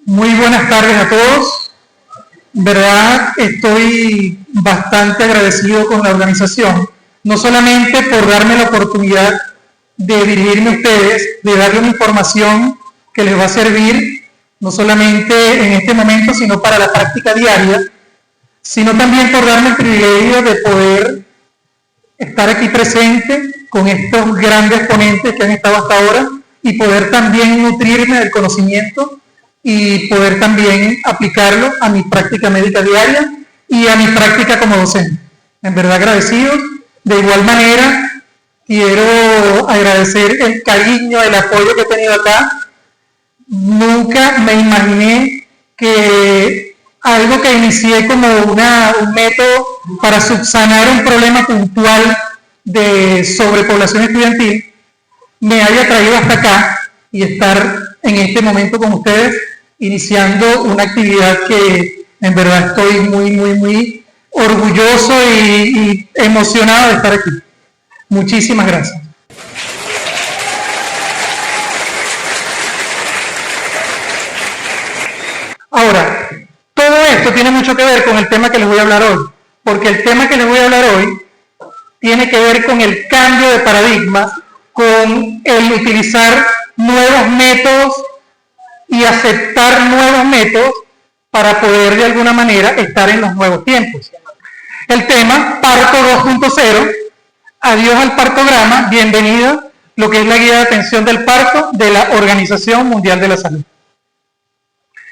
Muy buenas tardes a todos. ¿Verdad? Estoy bastante agradecido con la organización, no solamente por darme la oportunidad de dirigirme a ustedes, de darle una información que les va a servir, no solamente en este momento, sino para la práctica diaria, sino también por darme el privilegio de poder estar aquí presente con estos grandes ponentes que han estado hasta ahora y poder también nutrirme del conocimiento y poder también aplicarlo a mi práctica médica diaria y a mi práctica como docente. En verdad agradecidos. De igual manera, quiero agradecer el cariño, el apoyo que he tenido acá. Nunca me imaginé que algo que inicié como un método para subsanar un problema puntual de sobrepoblación estudiantil me haya traído hasta acá y estar en este momento con ustedes iniciando una actividad que en verdad estoy muy orgulloso y emocionado de estar aquí. Muchísimas gracias. Ahora, todo esto tiene mucho que ver con el tema que les voy a hablar hoy, porque el tema que les voy a hablar hoy tiene que ver con el cambio de paradigma, con el utilizar nuevos métodos y aceptar nuevos métodos para poder de alguna manera estar en los nuevos tiempos. El tema, Parto 2.0, adiós al partograma, bienvenido, lo que es la guía de atención del parto de la Organización Mundial de la Salud.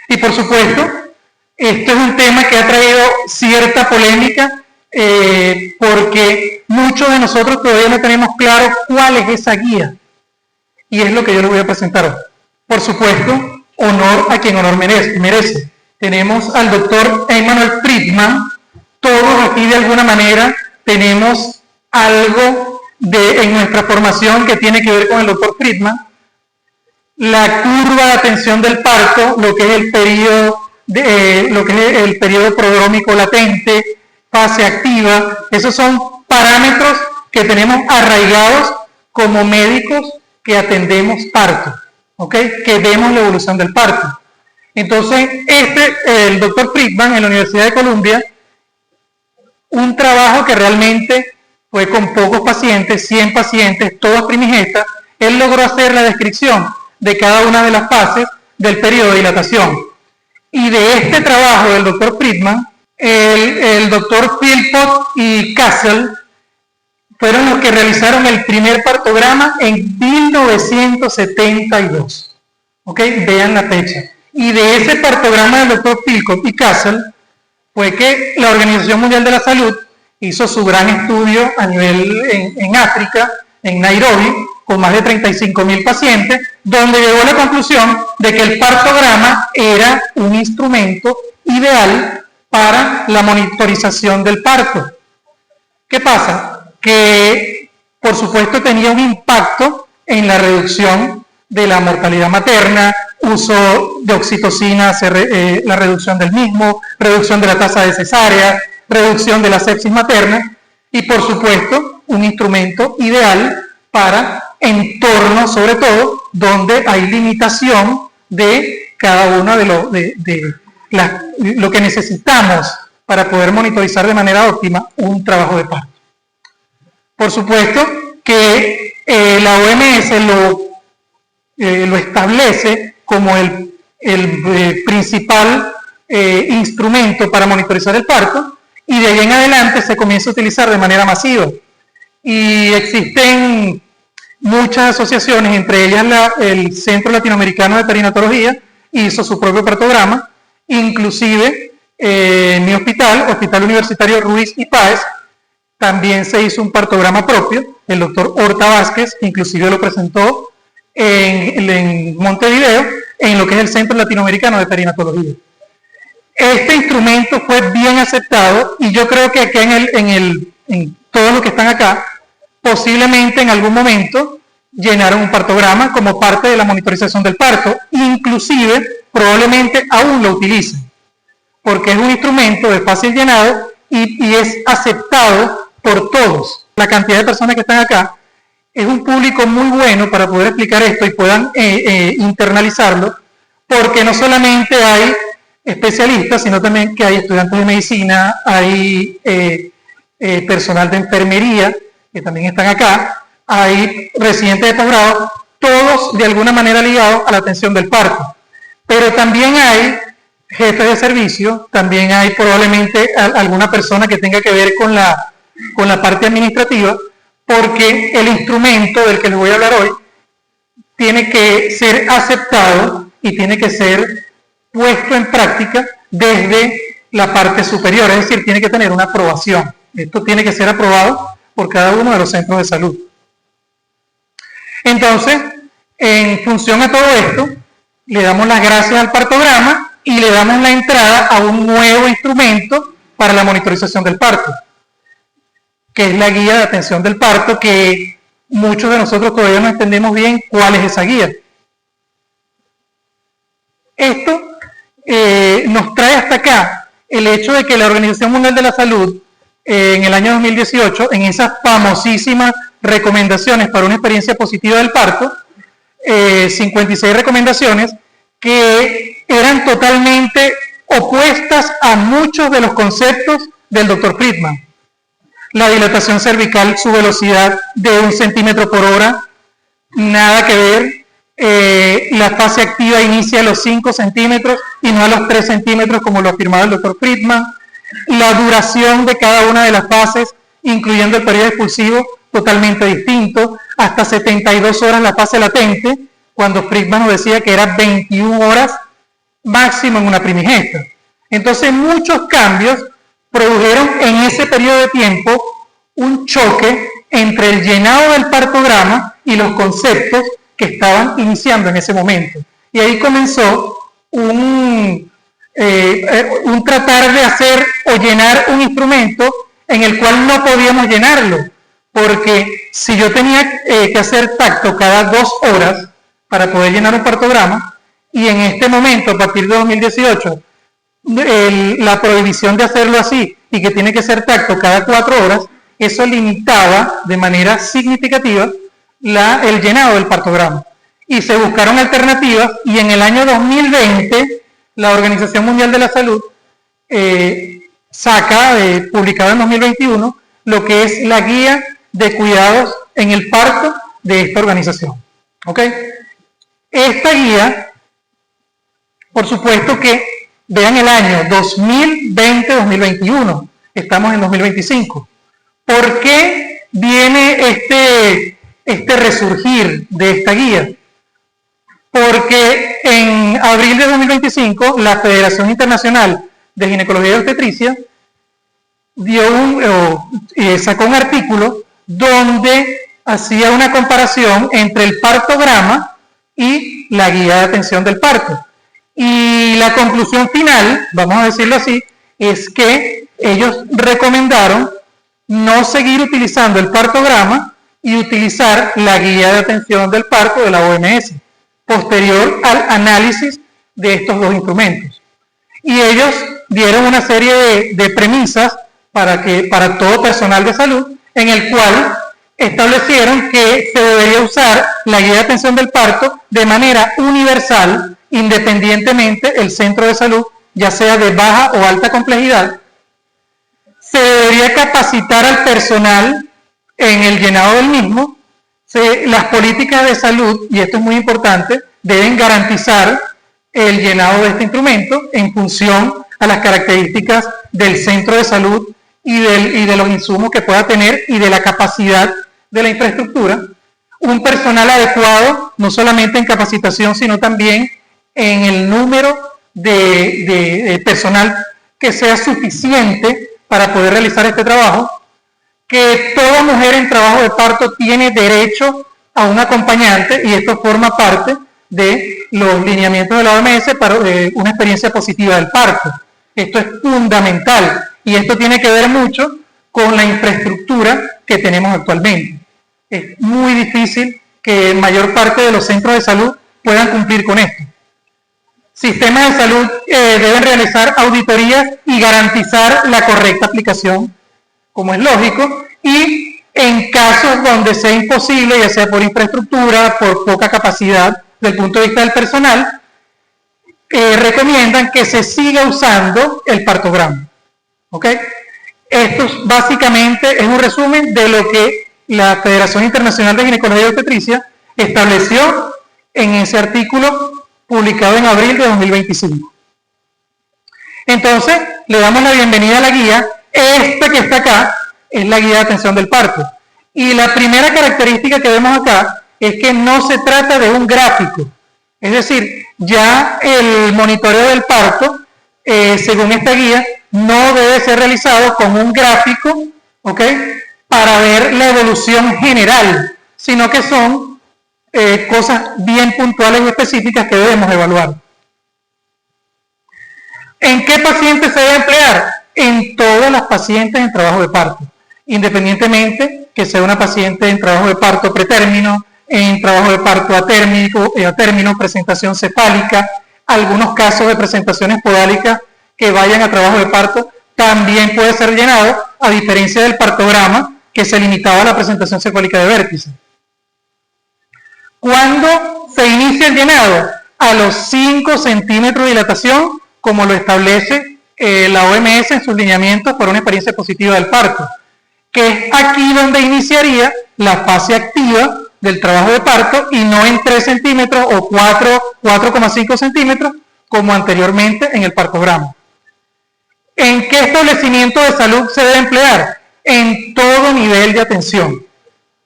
Y por supuesto, esto es un tema que ha traído cierta polémica porque muchos de nosotros todavía no tenemos claro cuál es esa guía. Y es lo que yo les voy a presentar hoy. Por supuesto, honor a quien honor merece. Tenemos al doctor Emanuel Friedman. Todos aquí de alguna manera tenemos algo en nuestra formación que tiene que ver con el doctor Friedman. La curva de atención del parto, lo que es el periodo prodrómico latente, fase activa, esos son parámetros que tenemos arraigados como médicos que atendemos parto, ¿ok? Que vemos la evolución del parto. Entonces, el doctor Friedman en la Universidad de Columbia, un trabajo que realmente fue con pocos pacientes, 100 pacientes, todas primigestas, él logró hacer la descripción de cada una de las fases del periodo de dilatación. Y de este trabajo del doctor Friedman, el doctor Philpott y Castle fueron los que realizaron el primer partograma en 1972. ¿Ok? Vean la fecha. Y de ese partograma del doctor Philpott y Castle fue que la Organización Mundial de la Salud hizo su gran estudio a nivel en África, en Nairobi, con más de 35.000 pacientes, donde llegó a la conclusión de que el partograma era un instrumento ideal para la monitorización del parto. ¿Qué pasa? Que, por supuesto, tenía un impacto en la reducción de la mortalidad materna, uso de oxitocina, la reducción del mismo, reducción de la tasa de cesárea, reducción de la sepsis materna y, por supuesto, un instrumento ideal para entornos, sobre todo, donde hay limitación de cada uno de lo que necesitamos para poder monitorizar de manera óptima un trabajo de parto. Por supuesto que la OMS lo establece como el principal instrumento para monitorizar el parto y de ahí en adelante se comienza a utilizar de manera masiva. Y existen muchas asociaciones, entre ellas el Centro Latinoamericano de Perinatología hizo su propio partograma, inclusive en mi Hospital Universitario Ruiz y Páez, también se hizo un partograma propio, el doctor Horta Vázquez, inclusive lo presentó en Montevideo, en lo que es el Centro Latinoamericano de Perinatología. Este instrumento fue bien aceptado y yo creo que aquí en todos los que están acá, posiblemente en algún momento llenaron un partograma como parte de la monitorización del parto, inclusive probablemente aún lo utilicen, porque es un instrumento de fácil llenado y es aceptado por todos. La cantidad de personas que están acá es un público muy bueno para poder explicar esto y puedan internalizarlo, porque no solamente hay especialistas, sino también que hay estudiantes de medicina, hay personal de enfermería, que también están acá, hay residentes de posgrado, todos de alguna manera ligados a la atención del parto. Pero también hay jefes de servicio, también hay probablemente alguna persona que tenga que ver con la parte administrativa, porque el instrumento del que les voy a hablar hoy tiene que ser aceptado y tiene que ser puesto en práctica desde la parte superior, es decir, tiene que tener una aprobación. Esto tiene que ser aprobado por cada uno de los centros de salud. Entonces, en función a todo esto, le damos las gracias al partograma y le damos la entrada a un nuevo instrumento para la monitorización del parto, que es la guía de atención del parto, que muchos de nosotros todavía no entendemos bien cuál es esa guía. Esto nos trae hasta acá el hecho de que la Organización Mundial de la Salud, en el año 2018, en esas famosísimas recomendaciones para una experiencia positiva del parto, 56 recomendaciones que eran totalmente opuestas a muchos de los conceptos del Dr. Friedman. La dilatación cervical, su velocidad de 1 centímetro por hora, nada que ver. La fase activa inicia a los 5 centímetros y no a los 3 centímetros como lo afirmaba el Dr. Friedman. La duración de cada una de las fases, incluyendo el periodo expulsivo, totalmente distinto. Hasta 72 horas la fase latente, cuando Friedman nos decía que era 21 horas máximo en una primigesta. Entonces muchos cambios produjeron en ese periodo de tiempo un choque entre el llenado del partograma y los conceptos que estaban iniciando en ese momento. Y ahí comenzó un tratar de hacer o llenar un instrumento en el cual no podíamos llenarlo, porque si yo tenía que hacer tacto cada 2 horas para poder llenar un partograma, y en este momento, a partir de 2018, la prohibición de hacerlo así y que tiene que ser tacto cada 4 horas, eso limitaba de manera significativa el llenado del partograma. Y se buscaron alternativas, y en el año 2020 la Organización Mundial de la Salud saca, publicado en 2021, lo que es la guía de cuidados en el parto de esta organización. ¿Ok? Esta guía, por supuesto que, vean el año 2020-2021, estamos en 2025. ¿Por qué viene este resurgir de esta guía? Porque en abril de 2025 la Federación Internacional de Ginecología y Obstetricia sacó un artículo donde hacía una comparación entre el partograma y la guía de atención del parto. Y la conclusión final, vamos a decirlo así, es que ellos recomendaron no seguir utilizando el partograma y utilizar la guía de atención del parto de la OMS, posterior al análisis de estos dos instrumentos. Y ellos dieron una serie de premisas para todo personal de salud, en el cual establecieron que se debería usar la guía de atención del parto de manera universal, independientemente el centro de salud, ya sea de baja o alta complejidad. Se debería capacitar al personal en el llenado del mismo. Las políticas de salud, y esto es muy importante, deben garantizar el llenado de este instrumento en función a las características del centro de salud y de los insumos que pueda tener y de la capacidad de la infraestructura. Un personal adecuado, no solamente en capacitación, sino también en el número de personal que sea suficiente para poder realizar este trabajo. Que toda mujer en trabajo de parto tiene derecho a un acompañante, y esto forma parte de los lineamientos de la OMS para una experiencia positiva del parto. Esto es fundamental, y esto tiene que ver mucho con la infraestructura que tenemos actualmente. Es muy difícil que mayor parte de los centros de salud puedan cumplir con esto. Sistemas de salud deben realizar auditorías y garantizar la correcta aplicación, como es lógico, y en casos donde sea imposible, ya sea por infraestructura, por poca capacidad del punto de vista del personal, recomiendan que se siga usando el partograma. ¿Ok? Esto básicamente es un resumen de lo que la Federación Internacional de Ginecología y Obstetricia estableció en ese artículo publicado en abril de 2025. Entonces, le damos la bienvenida a la guía. Esta que está acá es la guía de atención del parto. Y la primera característica que vemos acá es que no se trata de un gráfico. Es decir, ya el monitoreo del parto, según esta guía, no debe ser realizado con un gráfico, ¿ok?, para ver la evolución general, sino que son cosas bien puntuales y específicas que debemos evaluar. ¿En qué pacientes se debe emplear? En todas las pacientes en trabajo de parto, independientemente que sea una paciente en trabajo de parto pretérmino, en trabajo de parto a término, presentación cefálica, algunos casos de presentaciones podálicas que vayan a trabajo de parto, también puede ser llenado, a diferencia del partograma, que se limitaba a la presentación cefálica de vértice. ¿Cuándo se inicia el llenado? A los 5 centímetros de dilatación, como lo establece la OMS en sus lineamientos por una experiencia positiva del parto, que es aquí donde iniciaría la fase activa del trabajo de parto y no en 3 centímetros o 4,5 centímetros como anteriormente en el partograma. ¿En qué establecimiento de salud se debe emplear? En todo nivel de atención.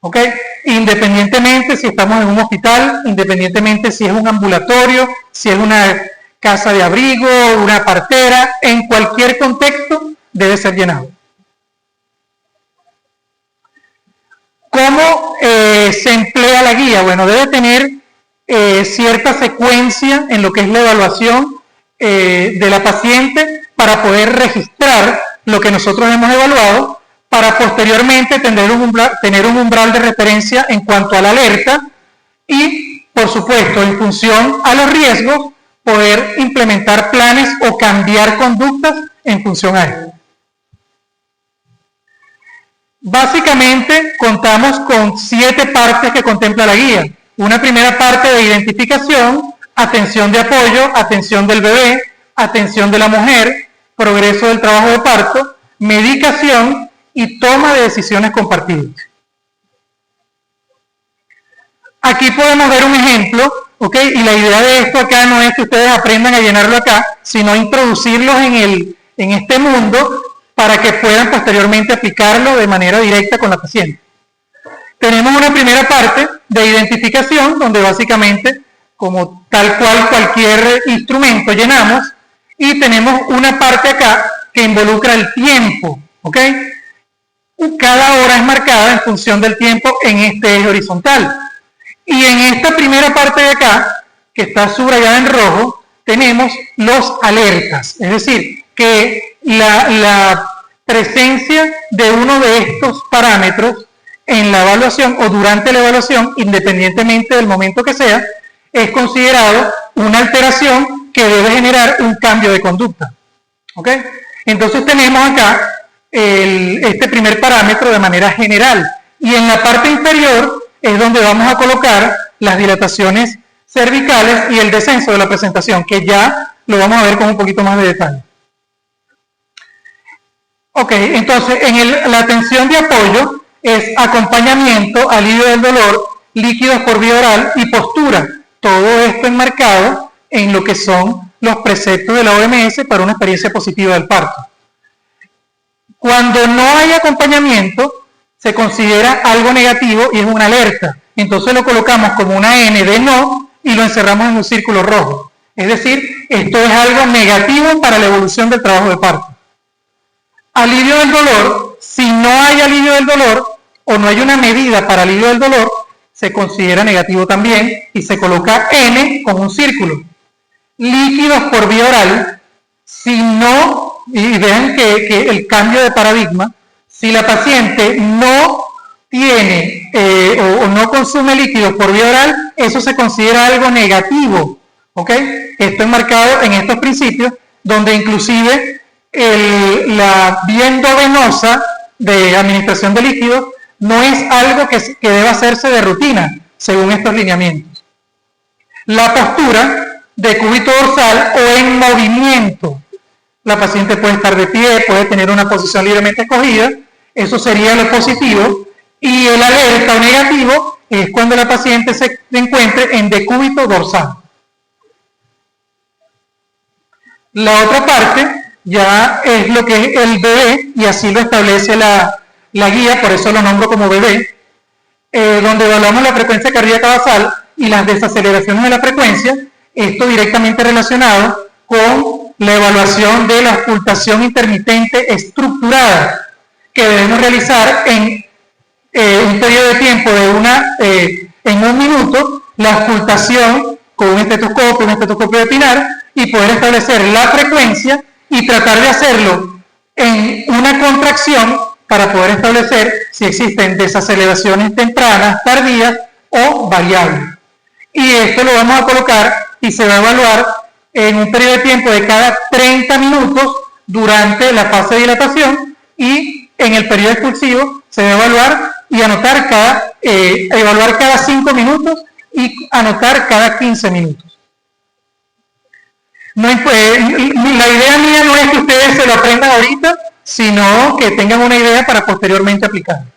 ¿Ok? Independientemente si estamos en un hospital, independientemente si es un ambulatorio, si es una casa de abrigo, una partera, en cualquier contexto debe ser llenado. ¿Cómo se emplea la guía? Bueno, debe tener cierta secuencia en lo que es la evaluación de la paciente para poder registrar lo que nosotros hemos evaluado, para posteriormente tener un umbral de referencia en cuanto a la alerta y, por supuesto, en función a los riesgos, poder implementar planes o cambiar conductas en función a esto. Básicamente contamos con 7 partes que contempla la guía. Una primera parte de identificación, atención de apoyo, atención del bebé, atención de la mujer, progreso del trabajo de parto, medicación y toma de decisiones compartidas. Aquí podemos ver un ejemplo, ¿ok? Y la idea de esto acá no es que ustedes aprendan a llenarlo acá, sino introducirlos en este mundo para que puedan posteriormente aplicarlo de manera directa con la paciente. Tenemos una primera parte de identificación, donde básicamente, como tal cual cualquier instrumento, llenamos, y tenemos una parte acá que involucra el tiempo, ¿ok? Cada hora es marcada en función del tiempo en este eje horizontal. Y en esta primera parte de acá, que está subrayada en rojo, tenemos los alertas, es decir, que la presencia de uno de estos parámetros en la evaluación o durante la evaluación, independientemente del momento que sea, es considerado una alteración que debe generar un cambio de conducta. ¿Ok? Entonces tenemos acá este primer parámetro de manera general, y en la parte inferior es donde vamos a colocar las dilataciones cervicales y el descenso de la presentación, que ya lo vamos a ver con un poquito más de detalle. Ok, entonces en la atención de apoyo es acompañamiento, alivio del dolor, líquidos por vía oral y postura. Todo esto enmarcado en lo que son los preceptos de la OMS para una experiencia positiva del parto. Cuando no hay acompañamiento, se considera algo negativo y es una alerta. Entonces lo colocamos como una N de no y lo encerramos en un círculo rojo. Es decir, esto es algo negativo para la evolución del trabajo de parto. Alivio del dolor, si no hay alivio del dolor o no hay una medida para alivio del dolor, se considera negativo también y se coloca N con un círculo. Líquidos por vía oral, si no, y vean que el cambio de paradigma, si la paciente no tiene o no consume líquidos por vía oral, eso se considera algo negativo. ¿Ok? Esto es marcado en estos principios, donde inclusive la vía endovenosa de administración de líquidos no es algo que deba hacerse de rutina, según estos lineamientos. La postura decúbito dorsal o en movimiento. La paciente puede estar de pie, puede tener una posición libremente escogida, eso sería lo positivo, y el alerta o negativo es cuando la paciente se encuentre en decúbito dorsal. La otra parte ya es lo que es el bebé, y así lo establece la guía, por eso lo nombro como bebé, donde evaluamos la frecuencia cardíaca basal y las desaceleraciones de la frecuencia, esto directamente relacionado con la evaluación de la auscultación intermitente estructurada que debemos realizar en un periodo de tiempo de en un minuto, la auscultación con un estetoscopio de pinar, y poder establecer la frecuencia y tratar de hacerlo en una contracción para poder establecer si existen desaceleraciones tempranas, tardías o variables. Y esto lo vamos a colocar y se va a evaluar en un periodo de tiempo de cada 30 minutos durante la fase de dilatación, y en el periodo expulsivo se va a evaluar y anotar evaluar cada 5 minutos y anotar cada 15 minutos. No, la idea mía no es que ustedes se lo aprendan ahorita, sino que tengan una idea para posteriormente aplicarlo.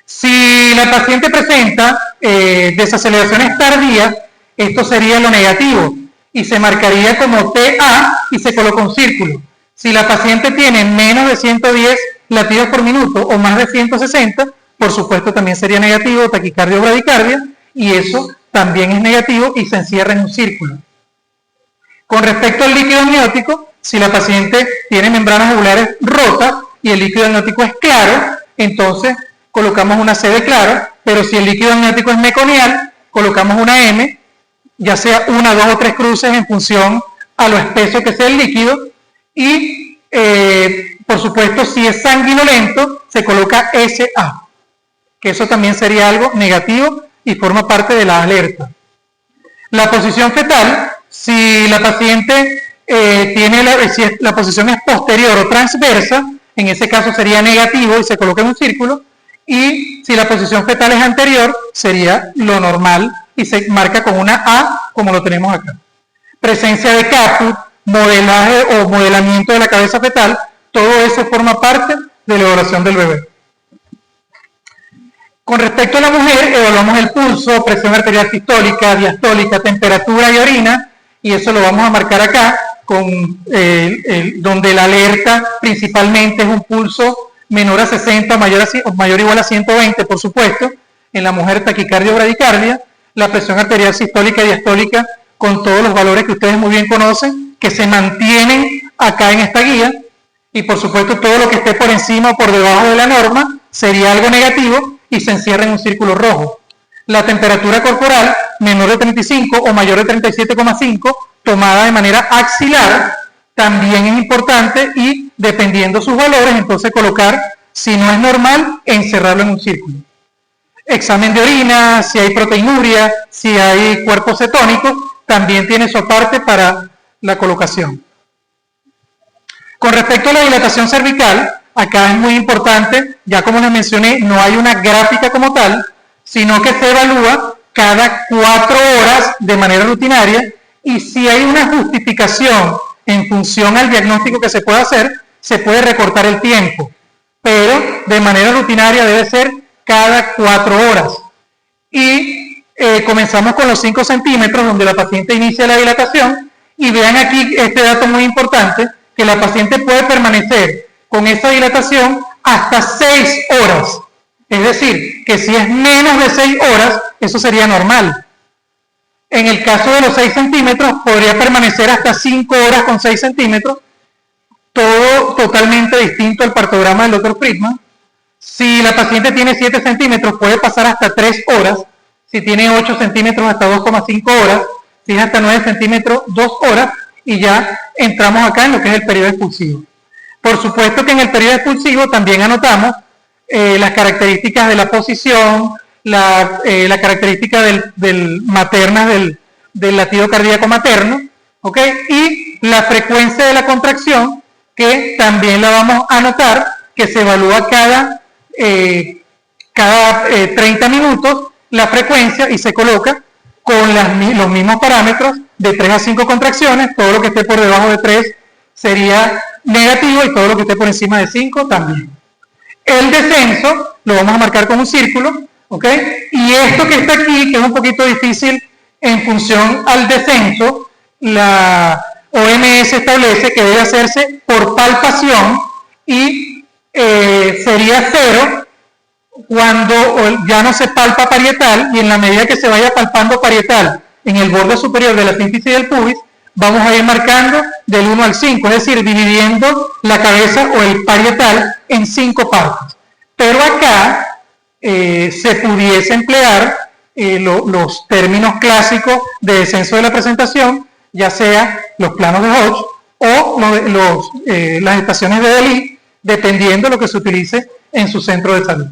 Si la paciente presenta desaceleraciones tardías, esto sería lo negativo y se marcaría como TA y se coloca un círculo. Si la paciente tiene menos de 110 latidos por minuto o más de 160, por supuesto también sería negativo, taquicardia o bradicardia, y eso también es negativo y se encierra en un círculo. Con respecto al líquido amniótico, si la paciente tiene membranas ovulares rotas y el líquido amniótico es claro, entonces colocamos una C de claro, pero si el líquido amniótico es meconial, colocamos una M, ya sea 1, 2 o 3 cruces en función a lo espeso que sea el líquido, y por supuesto si es sanguinolento se coloca SA, que eso también sería algo negativo y forma parte de la alerta. La posición fetal, si la paciente si la posición es posterior o transversa, en ese caso sería negativo y se coloca en un círculo, y si la posición fetal es anterior, sería lo normal y se marca con una A, como lo tenemos acá. Presencia de caput, modelaje o modelamiento de la cabeza fetal, todo eso forma parte de la evaluación del bebé. Con respecto a la mujer, evaluamos el pulso, presión arterial sistólica, diastólica, temperatura y orina, y eso lo vamos a marcar acá, donde la alerta principalmente es un pulso menor a 60 o mayor o igual a 120, por supuesto. En la mujer, taquicardia o bradicardia. La presión arterial sistólica y diastólica con todos los valores que ustedes muy bien conocen, que se mantienen acá en esta guía, y por supuesto todo lo que esté por encima o por debajo de la norma sería algo negativo y se encierra en un círculo rojo. La temperatura corporal menor de 35 o mayor de 37,5 tomada de manera axilar también es importante, y dependiendo sus valores entonces colocar, si no es normal, encerrarlo en un círculo. Examen de orina, si hay proteinuria, si hay cuerpos cetónicos, también tiene su parte para la colocación. Con respecto a la dilatación cervical, acá es muy importante, ya como les mencioné, no hay una gráfica como tal, sino que se evalúa cada 4 horas de manera rutinaria, y si hay una justificación en función al diagnóstico que se puede hacer, se puede recortar el tiempo, pero de manera rutinaria debe ser cada 4 horas. Y comenzamos con los 5 centímetros, donde la paciente inicia la dilatación, y vean aquí este dato muy importante, que la paciente puede permanecer con esa dilatación hasta 6 horas. Es decir, que si es menos de 6 horas, eso sería normal. En el caso de los 6 centímetros, podría permanecer hasta 5 horas con 6 centímetros, todo totalmente distinto al partograma del Dr. Friedman. Si la paciente tiene 7 centímetros, puede pasar hasta 3 horas. Si tiene 8 centímetros, hasta 2,5 horas. Si es hasta 9 centímetros, 2 horas. Y ya entramos acá en lo que es el periodo expulsivo. Por supuesto que en el periodo expulsivo también anotamos las características de la posición, la característica materna del latido cardíaco materno, ¿ok? Y la frecuencia de la contracción, que también la vamos a anotar, que se evalúa cada 30 minutos la frecuencia, y se coloca con los mismos parámetros de 3 a 5 contracciones, todo lo que esté por debajo de 3 sería negativo y todo lo que esté por encima de 5 también. El descenso lo vamos a marcar con un círculo, ¿ok? Y esto que está aquí, que es un poquito difícil en función al descenso, la OMS establece que debe hacerse por palpación y sería 0 cuando ya no se palpa parietal, y en la medida que se vaya palpando parietal en el borde superior de la epífisis del pubis, vamos a ir marcando del 1 al 5, es decir, dividiendo la cabeza o el parietal en 5 partes. Pero acá se pudiese emplear los términos clásicos de descenso de la presentación, ya sea los planos de Hodge o las estaciones de Delis, dependiendo de lo que se utilice en su centro de salud.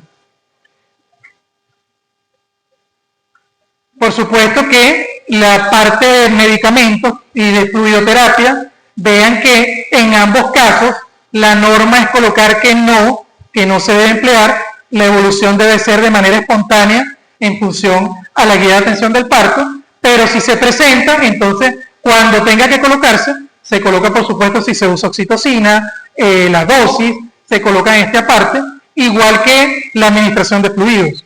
Por supuesto que la parte de medicamentos y de fluidoterapia, vean que en ambos casos la norma es colocar que no se debe emplear, la evolución debe ser de manera espontánea en función a la guía de atención del parto, pero si se presenta, entonces cuando tenga que colocarse, se coloca por supuesto si se usa oxitocina, la dosis, se coloca en esta parte, igual que la administración de fluidos.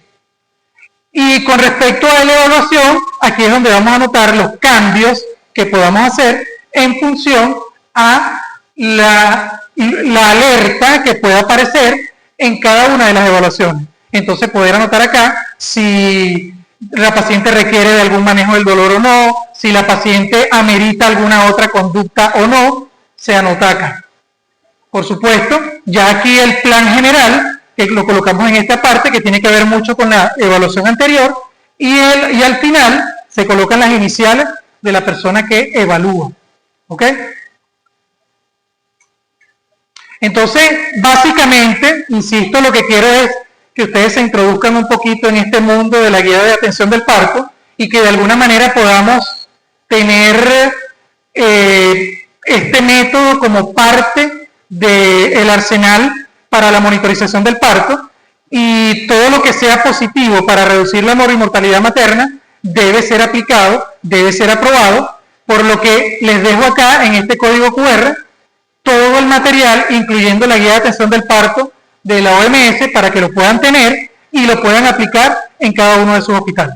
Y con respecto a la evaluación, aquí es donde vamos a notar los cambios que podamos hacer en función a la alerta que pueda aparecer en cada una de las evaluaciones. Entonces poder anotar acá si la paciente requiere de algún manejo del dolor o no, si la paciente amerita alguna otra conducta o no, se anota acá. Por supuesto, ya aquí el plan general, que lo colocamos en esta parte, que tiene que ver mucho con la evaluación anterior, y al final se colocan las iniciales de la persona que evalúa. ¿Ok? Entonces, básicamente, insisto, lo que quiero es que ustedes se introduzcan un poquito en este mundo de la guía de atención del parto y que de alguna manera podamos tener este método como parte del arsenal para la monitorización del parto, y todo lo que sea positivo para reducir la morimortalidad materna debe ser aplicado, debe ser aprobado, por lo que les dejo acá en este código QR todo el material, incluyendo la guía de atención del parto de la OMS, para que lo puedan tener y lo puedan aplicar en cada uno de sus hospitales.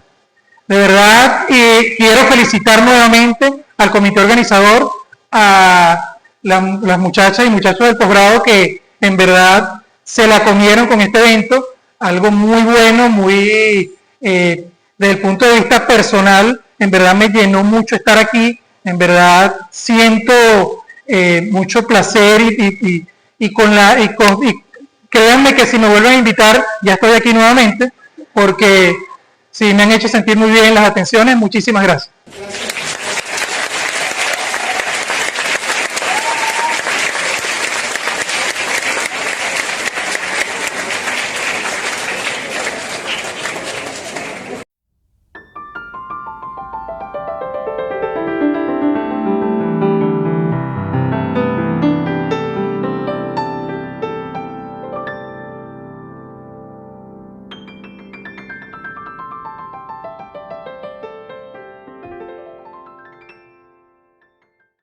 De verdad, quiero felicitar nuevamente al comité organizador, a las muchachas y muchachos del posgrado que en verdad se la comieron con este evento, algo muy bueno, muy desde el punto de vista personal, en verdad me llenó mucho estar aquí, en verdad siento mucho placer y créanme que si me vuelven a invitar, ya estoy aquí nuevamente, porque sí me han hecho sentir muy bien las atenciones. Muchísimas gracias.